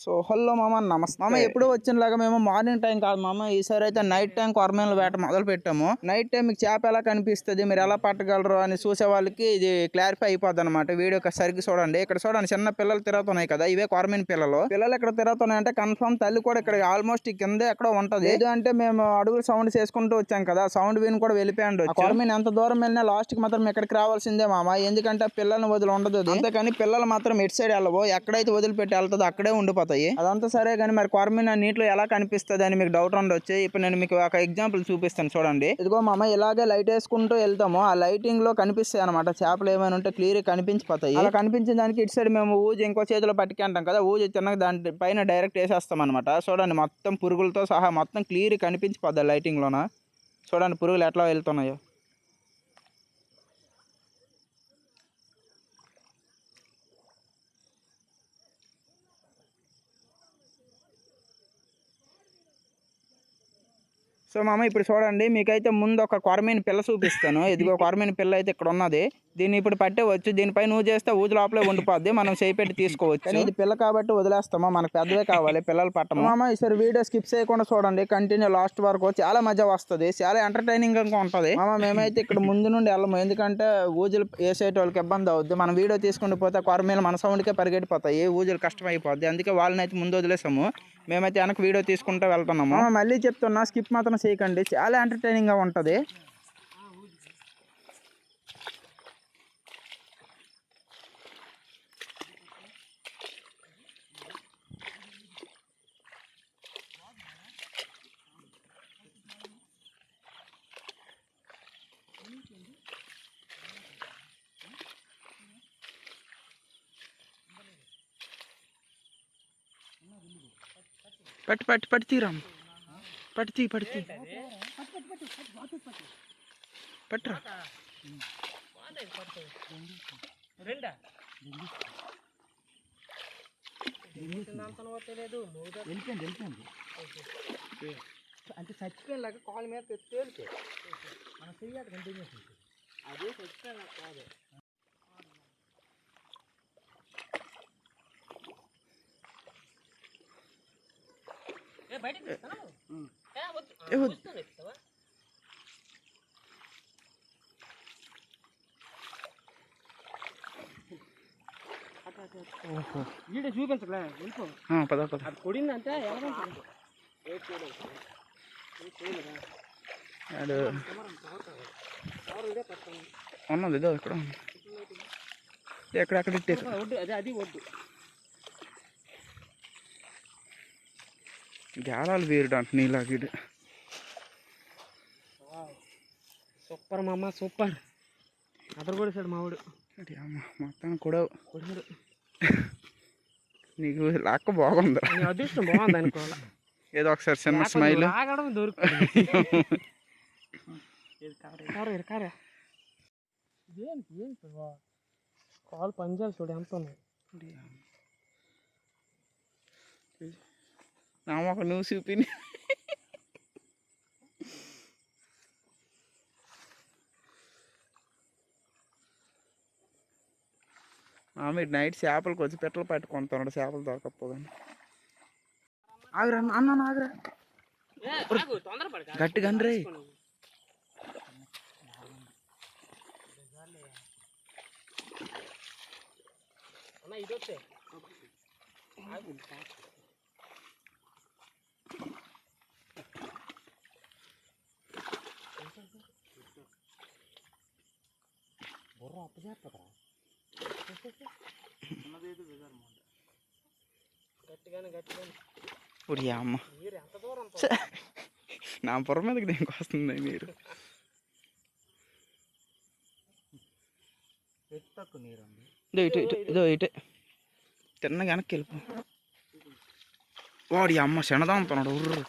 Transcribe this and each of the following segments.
So hello మామ, నమస్తే మామ. ఎప్పుడు వచ్చినలాగా మేము మార్నింగ్ టైం కాదు మామ, ఈసారి అయితే నైట్ టైం కొరమేల వేట మొదలు పెట్టాము. నైట్ టైం మీకు చేప ఎలా కనిపిస్తుంది, మీరు ఎలా పట్టగలరు అని చూసే వాళ్ళకి ఇది క్లారిఫై అయిపోద్ది అనమాట. వీడియో సరిగ్గా చూడండి. ఇక్కడ చూడండి, చిన్న పిల్లలు తిరుగుతున్నాయి కదా, ఇవే కొరమేన పిల్లలు. పిల్లలు ఇక్కడ తిరుగుతున్నాయి అంటే కన్ఫర్మ్ తల్లి కూడా ఇక్కడ ఆల్మోస్ట్ కింద ఎక్కడో ఉంటది. లేదు అంటే మేము అడుగులు సౌండ్ చేసుకుంటూ వచ్చాం కదా, సౌండ్ విని కూడా వెళ్ళిపోయాడు. కొరమేన ఎంత దూరం వెళ్ళినా లాస్ట్ కి మాత్రం ఇక్కడికి రావాల్సిందే మామ, ఎందుకంటే పిల్లల్ని వదిలి ఉండదు. అంతేకాని పిల్లలు మాత్రం ఎటు సైడ్ వెళ్ళవో, ఎక్కడైతే వదిలిపెట్టి వెళ్తుందో అక్కడే ఉండిపోతాయి. అదంతా సరే కానీ మరి కొరమీన నీటిలో ఎలా కనిపిస్తుంది అని మీకు డౌట్ ఉండొచ్చు. ఇప్పుడు నేను మీకు ఒక ఎగ్జాంపుల్ చూపిస్తాను చూడండి. ఇదిగో మామ, ఇలాగే లైట్ వేసుకుంటూ వెళ్తాము, ఆ లైటింగ్ లో కనిపిస్తాయి అనమాట చేపలు. ఏమైనా ఉంటే క్లియర్ కనిపించిపోతాయి. అలా కనిపించిన దానికి ఇటు సైడ్ మేము ఊజి ఇంకో చేతిలో పట్టుకుంటాం కదా, ఊజి తిన్నగా దాని పైన డైరెక్ట్ వేసేస్తాం అనమాట. చూడండి, మొత్తం పురుగులతో సహా మొత్తం క్లియర్ కనిపించిపోద్ది లైటింగ్ లోన. చూడండి పురుగులు ఎట్లా వెళ్తున్నాయో. సో మామ, ఇప్పుడు చూడండి, మీకైతే ముందు ఒక కొరమీన పిల్ల చూపిస్తాను. ఇదిగో కొరమీన పిల్ల అయితే ఇక్కడ ఉన్నది. దీన్ని ఇప్పుడు పట్టేవచ్చు. దీనిపై నువ్వు చేస్తే ఊజు లోపలే ఉండిపోద్ది, మనం చేయి పెట్టి తీసుకోవచ్చు. కానీ ఇది పిల్ల కాబట్టి వదిలేస్తామా, మనకు పెద్దవే కావాలి, పిల్లలు పట్టము. మామ ఈసారి వీడియో స్కిప్ చేయకుండా చూడండి, కంటిన్యూ లాస్ట్ వరకు. చాలా మజా వస్తుంది, చాలా ఎంటర్టైనింగ్ గా ఉంటది మామ. మేమైతే ఇక్కడ ముందు నుండి వెళ్ళము, ఎందుకంటే ఊజులు వేసేట వాళ్ళకి ఇబ్బంది అవుద్ది. మనం వీడియో తీసుకుంటూ పోతే కొరమీన మన సౌండ్కే పరిగెట్టిపోతాయి, ఊజులు కష్టం అయిపోద్ది. అందుకే వాళ్ళని అయితే ముందు వదిలేసాము, మేమైతే వెనక వీడియో తీసుకుంటూ వెళ్తున్నాము. మళ్ళీ చెప్తున్నా, స్కిప్ మాత్రం చేయకండి, చాలా ఎంటర్టైనింగ్ గా ఉంటది. పట్టి పట్టి పట్టి తీరాము, పట్టి పట్టి పట్టురా. అంటే చచ్చిపోయినలాగా కాళ్ళ మీద తేలితే మనం చెయ్యాలి కంటిన్యూస్. అదే చచ్చిపోయిన కాదు. బయటకు వీడియో చూపించలే, వెళ్ళిపో. పద పద. అది కొడిందంటే ఉన్నది ఇదో ఇక్కడ ఎక్కడెక్కడ ఇట్టే వడ్డు, అదే అది వడ్డు. గ్యాలాలు వేరుడు అంట నీలాగిడు. సూపర్ మామ, సూపర్. అతను కూడా సార్ మావాడు మొత్తం కూడా కొడిసాడు. నీకు లాక్క బాగుంది, అదృష్టం బాగుంది అనుకోవాలి. ఏదో ఒకసారి చిన్న స్మైల్ ఆగడం దొరుకుతుంది. కాలు పంజాలు చూడు ఎంత ఉన్నాయి. ఒక నువ్వు చూపిని. మీరు నైట్ చేపలకు వచ్చి పెట్టలు పట్టుకుంటున్నాడు, చేపలు దొరకపోగానే. ఆగురా అన్న, ఆగురా, గట్టిగా రే. బుర్ర అప్పు చేస్తుందా గట్టిగానే గట్టిగానే. అమ్మ, మీరు ఎంత దూరం నా బుర్ర మీదకి దేనికి వస్తుంది మీరు. తక్కువ నీరు ఇటు ఇటు ఇదో ఇటే తిన్నగా వెనక్కి వెళ్ళిపో. వాడి అమ్మ శనదాంతున్నాడు. ఉర్రు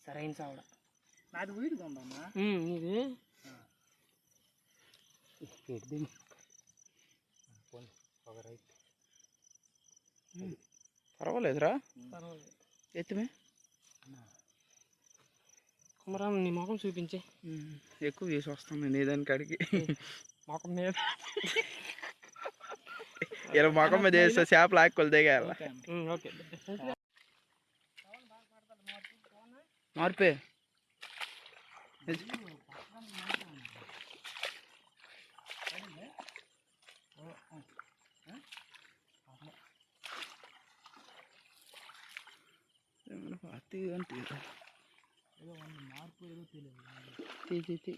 సరైన సావడ నాది వీడిగా ఉందమ్మా. ఇది పర్వాలేదురా, ఎత్తుమే. మరి నీ మొఖం చూపించే. ఎక్కువ వేసి వస్తాను నీ దానికి అడిగి. మొఖం మీద ఇలా మొఖం మీద వేస్తే చేపలు ఆకులు దిగాల. ఓకే మార్పే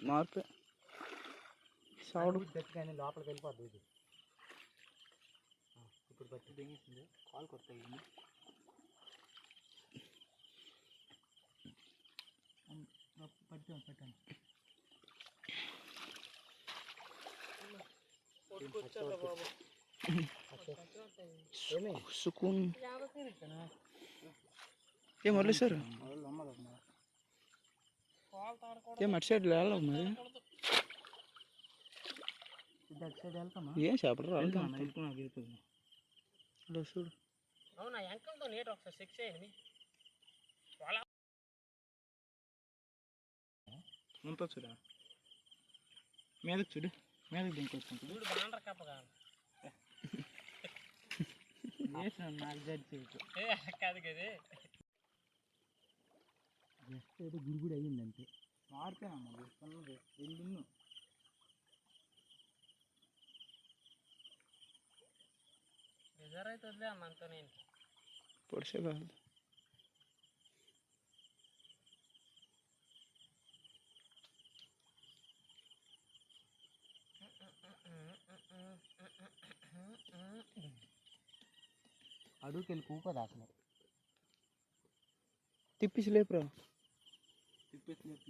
మార్పే సౌడు గట్టిగానే లోపలికి వెళ్ళిపోద్ది ఇది. ఇప్పుడు బట్టి దింగేసింది, కాలు కొడతాయి. పెట్టాను సుకూన్. ఏ మురళి సార్ ఏం అటు సైడ్ వెళ్ళావు మరి? ఏం చేపలు రాదు చూడు. అవునా ఎంకల్తో నీట్ ఒకసారి చెక్ చేయండి. ముంత చూడా మీదకి చూడు, మీదకి దింకొచ్చుకుంటు చూడు బాండ్ర కప్ప కాదు. నాకు జడ్జి కాదు కదే జస్ట్ ఏదో గుడిగుడి అయ్యిందంటే మారిపోయానమ్మా చూస్తున్నది వెళ్ళిన్ను. రిజర్వ్ అయితే వదిలే అమ్మ అంతా నేను పొడిసే కాదు. అడుగుకి వెళ్ళి కూకోదు అసలు. తిప్పిసి లేపురా. తిప్పేసి లేపు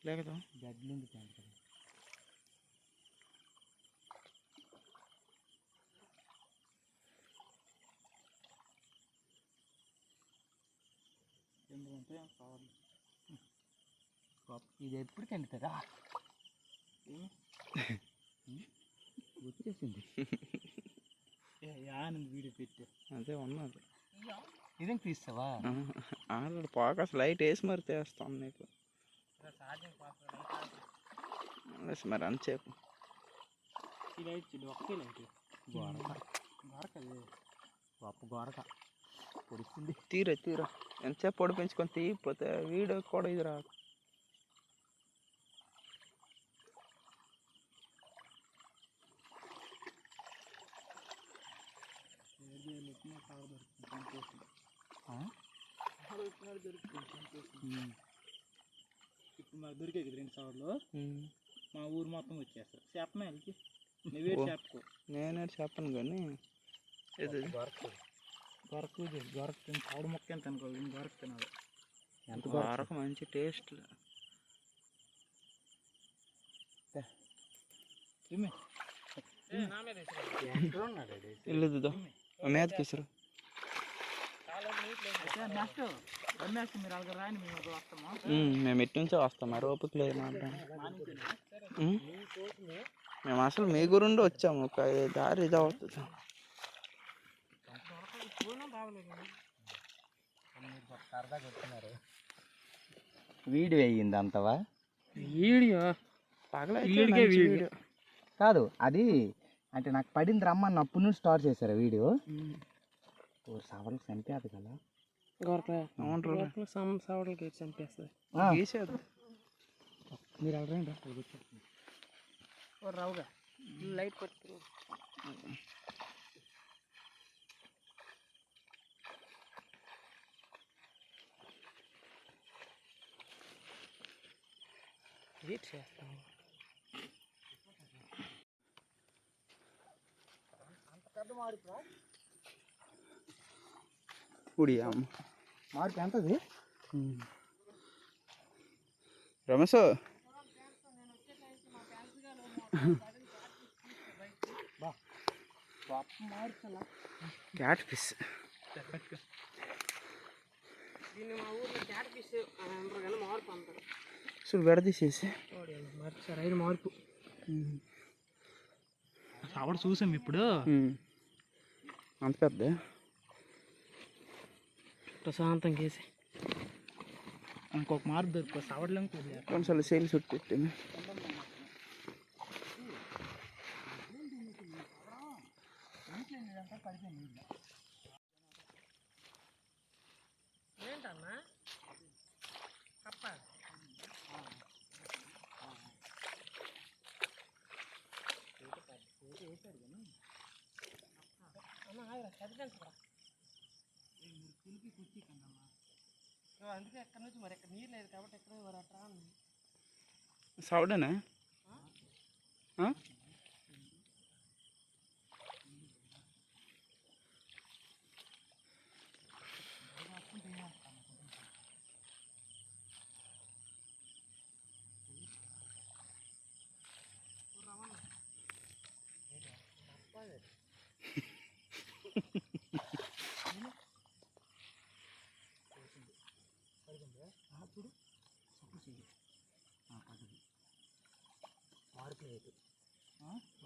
లేకదా గడ్లు ఉంది కదా. ఎందుకంటే కావాలి ఇది ఎప్పుడు తింటుందా వచ్చేసింది. ఆనంద్ వీడియో పెట్టి అదే ఉన్నది. ఇదేం తీస్తావా? ఆల్రెడీ ఫోకస్ లైట్ వేసి మరి తీస్తాం నీకు. మరి అంతసేపు ఈ లైట్ చూడు, ఒకే లైట్ గొరకది గొప్ప గొరక పొడిచింది. తీరా ఎంతసేపు పొడి పెంచుకొని తీయకపోతే వీడియో కూడా ఇది రాదు. ఇప్పుడు మాకు దొరికే కదా 2 సార్లు మా ఊరు మొత్తం వచ్చేస్తారు. చెప్పమే వాళ్ళకి నువ్వే చెప్పుకో. నేనే చెప్పను కానీ గొరక ఆవిడ మొక్క ఎంత అనుకో, గొరక తినాలి. ఎంత గొరక మంచి టేస్ట్. ఇల్లుదో మీద తీసురు. మేము ఇటు నుంచే వస్తాం, మరి ఓపిక లేదు మాట. మేము అసలు మీ గురుండి వచ్చాము, ఒక దారి ఇది అవుతుంది. వీడియో అయ్యింది అంతవా? వీడియో వీడియో కాదు అది, అంటే నాకు పడింది రమ్మని అప్పుడు నుంచి స్టార్ట్ చేశారు వీడియో. సవడలు చంపేది కదా సవడలకి చంపేస్తుంది. మీరు వెళ్ళరండి రావుగా లైట్ కొట్టు. వెయిట్ చేస్తాను. అమ్మ మార్పు ఎంతది రమేష్? Cat fish. దీన్ని మా ఊర్లో క్యాట్ ఫిష్ అని అంటారు కానీ మార్పు అంటారు. సో విడదీసేసి రైలు మార్పు ఆవిడ చూసాం ఇప్పుడు. అంత పెద్ద ప్రశాంతం కేసి ఇంకొక మార్పు దొరుకు సవడలేం కొంచెం సేల్ చుట్టూ పెట్టింది. ఏంటన్నా కప్ప అందుకే ఎక్కడి నుంచి మరి ఎక్కడ నీరు లేదు కాబట్టి ఎక్కడ మరి అట్లా సౌడేనా?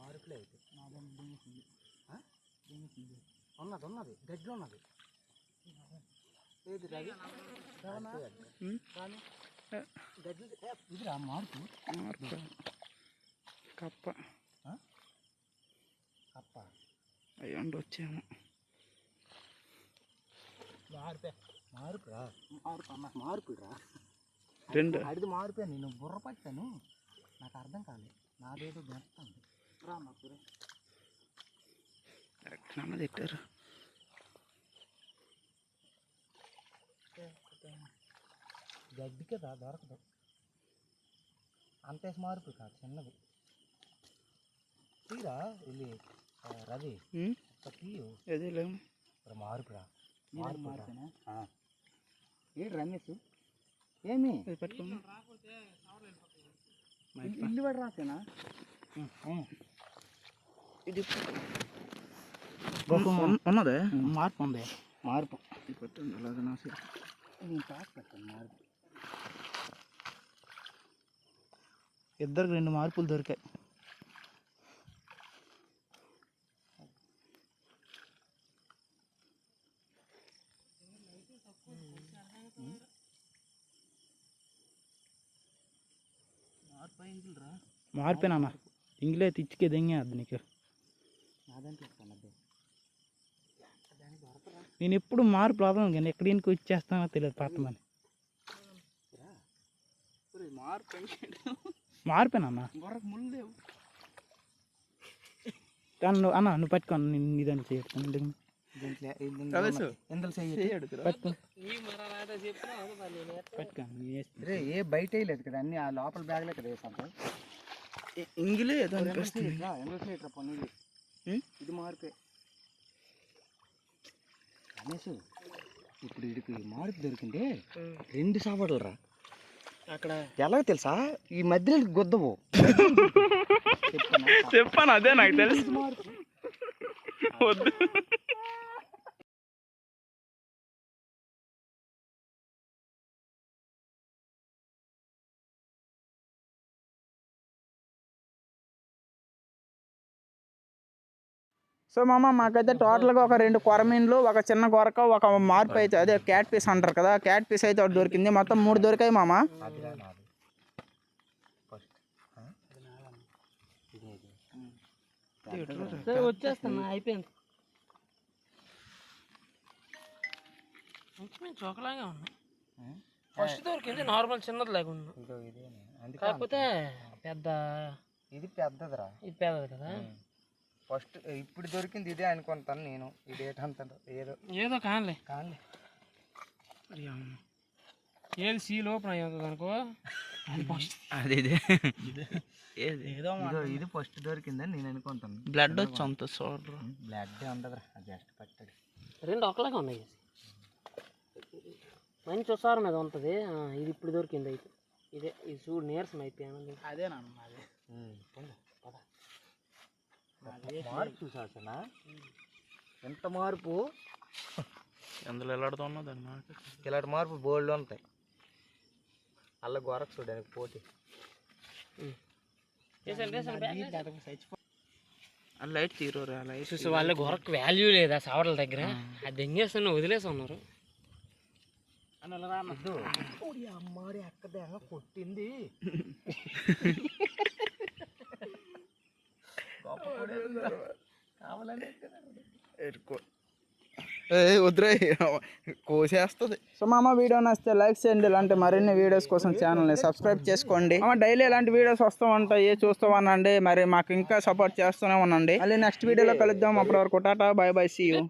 మార్పులే అయితే ఉన్నది ఉన్నది గడ్డి ఉన్నది ఏది రవి గడ్డి ఇదిరా మార్పు కప్ప కప్ప అయ్యండి వచ్చాము. మార్పురా మార్పురా రెండు అడిది మారిపోయా. నేను బుర్ర పట్టాను, నాకు అర్థం కాలేదు. నాదేదో గెలుస్తుంది రా నాకు ఎక్కడ తిట్టారు. గడ్డి కదా దొరకదు. అంతే మార్పు కాదు, చిన్నది. తీరా వెళ్ళి రవి తీయు ఏది లేవు మార్పురా. ఏంటి రమేష్ ఏమి పెట్టుకున్నా ఇల్లు పడి రాసేనా? ఇది ఉన్నదే మార్పు ఉంది. మార్పు పెట్టండి అలాగే నా నేను టాక్ పెట్టాను. మార్పు ఇద్దరికి 2 మార్పులు దొరికాయి. మార్పేనా ఇంగ్లే తెచ్చికే దెంగే అది నీకు. నేను ఎప్పుడు మార్పు రాదాం కానీ ఎక్కడ ఇంటికి వచ్చేస్తానో తెలియదు పట్టమని. మార్పేనా ముళ్ళు అన్న నువ్వు పట్టుకోను నేను ఇదని చేయను. ఏ బయట లేదు కదా, అన్ని ఆ లోపల బ్యాగ్లే కదా వేసాను. ఇంగిలే ఇది మార్పే రమేష్. ఇప్పుడు వీడికి మార్పు దొరికింది 2 సావడలు రా. అక్కడ ఎలాగో తెలుసా, ఈ మధ్యలో గుద్దవు చెప్పాను అదే నాకు తెలుసు. వద్దు సో మామ మాకైతే టోటల్గా ఒక 2 కొరమీన్లు, ఒక చిన్న కొరక, ఒక మార్పు అయితే అదే క్యాట్ పీస్ అంటారు కదా, క్యాట్ పీస్ అయితే ఒకటి దొరికింది. మొత్తం 3 దొరికాయి మామ. వచ్చేస్తున్నా అయిపోయింది. చోకలాగా ఉన్నా. ఫస్ట్ దొరికింది నార్మల్ చిన్నది లాగా ఉన్నా, కాకపోతే పెద్ద ఇది పెద్దదిరా. ఇది పెద్దది కదా. ఫస్ట్ ఇప్పుడు దొరికింది ఇదే అనుకుంటాను నేను. ఇది ఏంటంటారు ఏదో ఏదో కానిలే కానిలే. ఏది సీల్ ఓపెన్ అయ్యాక అనుకో అది ఏదో ఇది ఫస్ట్ దొరికిందని నేను అనుకుంటాను. బ్లడ్ వచ్చి అంత చూడరు. బ్లడ్ ఉండదురా, జస్ట్ పట్టాడు. 2 ఒకలాగా ఉన్నాయి. మంచి ఉసారం మీద ఉంటుంది. ఇది ఇప్పుడు దొరికింది అయితే ఇదే. ఇది చూడు నీరసం అయిపోయాను. అదేనమ్మా అదే. మార్పు చూసాసనా ఎంత మార్పు. ఎందులో ఎలాడుతున్నా దాని మాట ఇలాంటి మార్పు బోల్డ్ ఉంటాయి. అలా గొరకు చూడడానికి పోటీ లైట్ తీరు లైట్ చూసి వాళ్ళ గొరకు వాల్యూ లేదా సావడల దగ్గర. అది దెంగేస్తున్నా వదిలేసి ఉన్నారు. అమ్మాడి ఎక్కదే కొట్టింది. కావాలని వద్దురా కోసేస్తుంది. సో మామ వీడియో నచ్చితే లైక్ చేయండి. ఇలాంటి మరిన్ని వీడియోస్ కోసం ఛానల్ని సబ్స్క్రైబ్ చేసుకోండి. డైలీ ఇలాంటి వీడియోస్ వస్తూ ఉంటాయి, చూస్తూ ఉండండి. మరి మాకు ఇంకా సపోర్ట్ చేస్తూనే ఉండండి. మళ్ళీ నెక్స్ట్ వీడియోలో కలుద్దాం. అప్పటి వరకు tata, bye bye, see you.